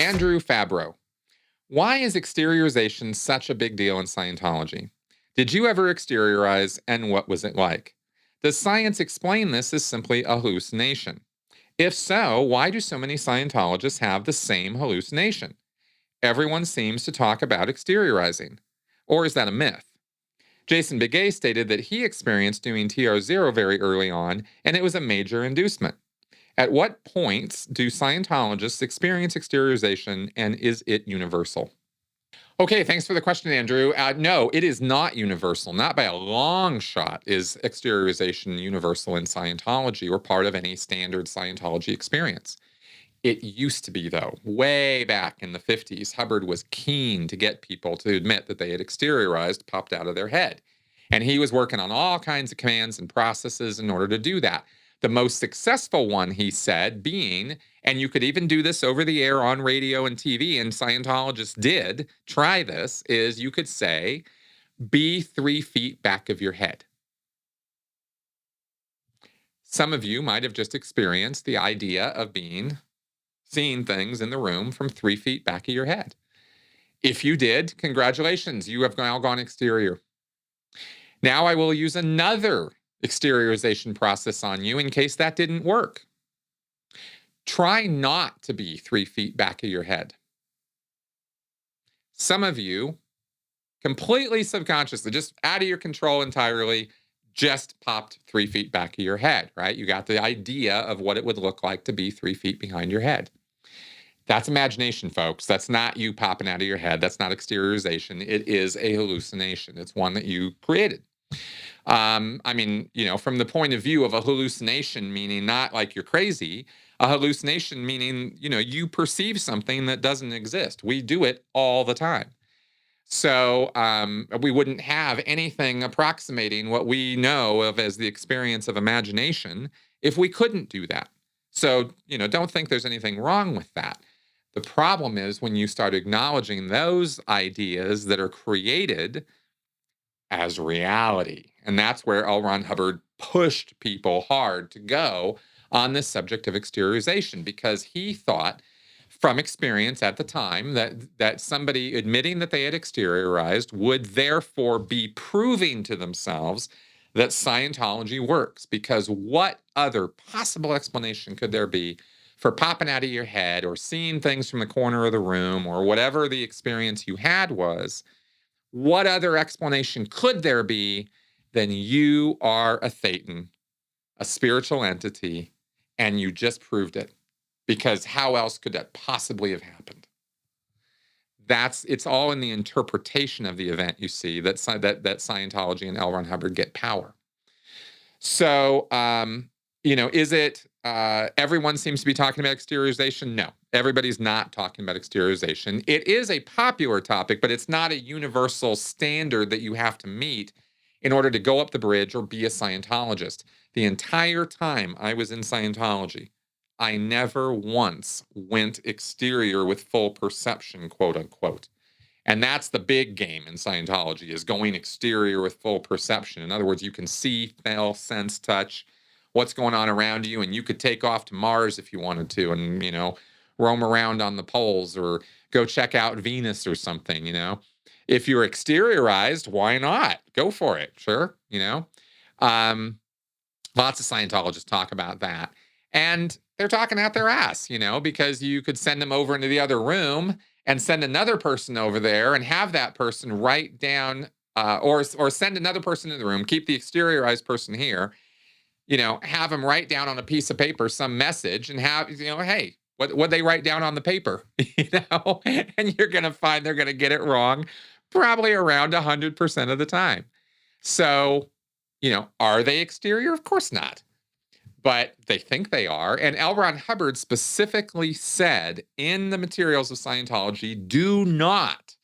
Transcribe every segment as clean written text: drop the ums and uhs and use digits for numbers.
Andrew Fabro. Why is exteriorization such a big deal in Scientology? Did you ever exteriorize, and what was it like? Does science explain this as simply a hallucination? If so, why do so many Scientologists have the same hallucination? Everyone seems to talk about exteriorizing. Or is that a myth? Jason Begay stated that he experienced doing TR0 very early on, and it was a major inducement. At what points do Scientologists experience exteriorization, and is it universal? Okay, thanks for the question, Andrew. No, it is not universal. Not by a long shot is exteriorization universal in Scientology or part of any standard Scientology experience. It used to be, though. Way back in the 50s, Hubbard was keen to get people to admit that they had exteriorized, popped out of their head. And he was working on all kinds of commands and processes in order to do that. The most successful one, he said, being, and you could even do this over the air on radio and TV, and Scientologists did try this, is you could say, be 3 feet back of your head. Some of you might have just experienced the idea of seeing things in the room from 3 feet back of your head. If you did, congratulations, you have now gone exterior. Now I will use another exteriorization process on you in case that didn't work. Try not to be 3 feet back of your head. Some of you, completely subconsciously, just out of your control entirely, just popped 3 feet back of your head, right? You got the idea of what it would look like to be 3 feet behind your head. That's imagination, folks. That's not you popping out of your head. That's not exteriorization. It is a hallucination. It's one that you created. From the point of view of a hallucination, meaning not like you're crazy, a hallucination meaning, you perceive something that doesn't exist. We do it all the time. So we wouldn't have anything approximating what we know of as the experience of imagination if we couldn't do that. So, don't think there's anything wrong with that. The problem is when you start acknowledging those ideas that are created as reality. And that's where L. Ron Hubbard pushed people hard to go on this subject of exteriorization, because he thought from experience at the time that somebody admitting that they had exteriorized would therefore be proving to themselves that Scientology works. Because what other possible explanation could there be for popping out of your head or seeing things from the corner of the room or whatever the experience you had was? What other explanation could there be than you are a Thetan, a spiritual entity, and you just proved it? Because how else could that possibly have happened? It's all in the interpretation of the event, you see, that Scientology and L. Ron Hubbard get power. So, is it everyone seems to be talking about exteriorization? No, everybody's not talking about exteriorization. It is a popular topic, but it's not a universal standard that you have to meet in order to go up the bridge or be a Scientologist. The entire time I was in Scientology, I never once went exterior with full perception, quote unquote. And that's the big game in Scientology, is going exterior with full perception. In other words, you can see, smell, sense, touch what's going on around you, and you could take off to Mars if you wanted to and, roam around on the poles or go check out Venus or something, If you're exteriorized, why not? Go for it, sure, Lots of Scientologists talk about that. And they're talking out their ass, because you could send them over into the other room and send another person over there and have that person write down or send another person in the room, keep the exteriorized person here, have them write down on a piece of paper some message and have, hey, what they write down on the paper, and you're going to find they're going to get it wrong probably around 100% of the time. So, are they exterior? Of course not. But they think they are. And L. Ron Hubbard specifically said in the materials of Scientology, do not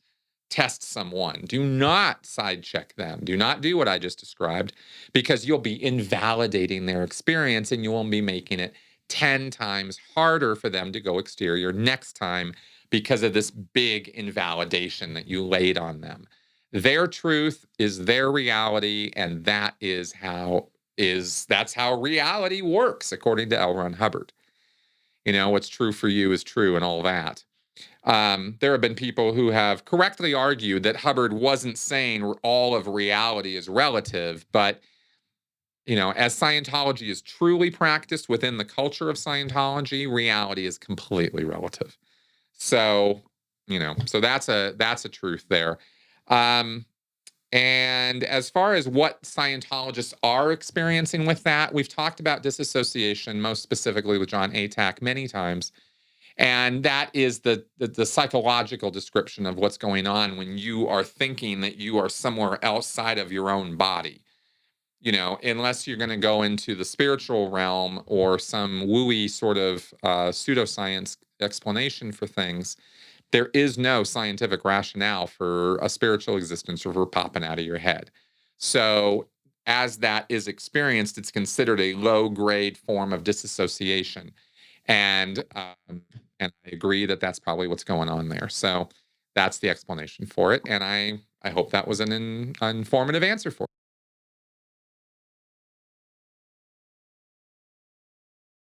test someone. Do not side check them. Do not do what I just described, because you'll be invalidating their experience and you will be making it 10 times harder for them to go exterior next time because of this big invalidation that you laid on them. Their truth is their reality, and that's how reality works, according to L. Ron Hubbard. What's true for you is true and all that. There have been people who have correctly argued that Hubbard wasn't saying all of reality is relative, but as Scientology is truly practiced within the culture of Scientology, reality is completely relative. So, so that's a truth there. Um, and as far as what Scientologists are experiencing with that, we've talked about disassociation, most specifically with John Atack, many times. And that is the psychological description of what's going on when you are thinking that you are somewhere outside of your own body. Unless you're going to go into the spiritual realm or some wooey sort of pseudoscience explanation for things, there is no scientific rationale for a spiritual existence or for popping out of your head. So, as that is experienced, it's considered a low grade form of disassociation. And I agree that that's probably what's going on there. So, that's the explanation for it. And I hope that was an informative answer for you.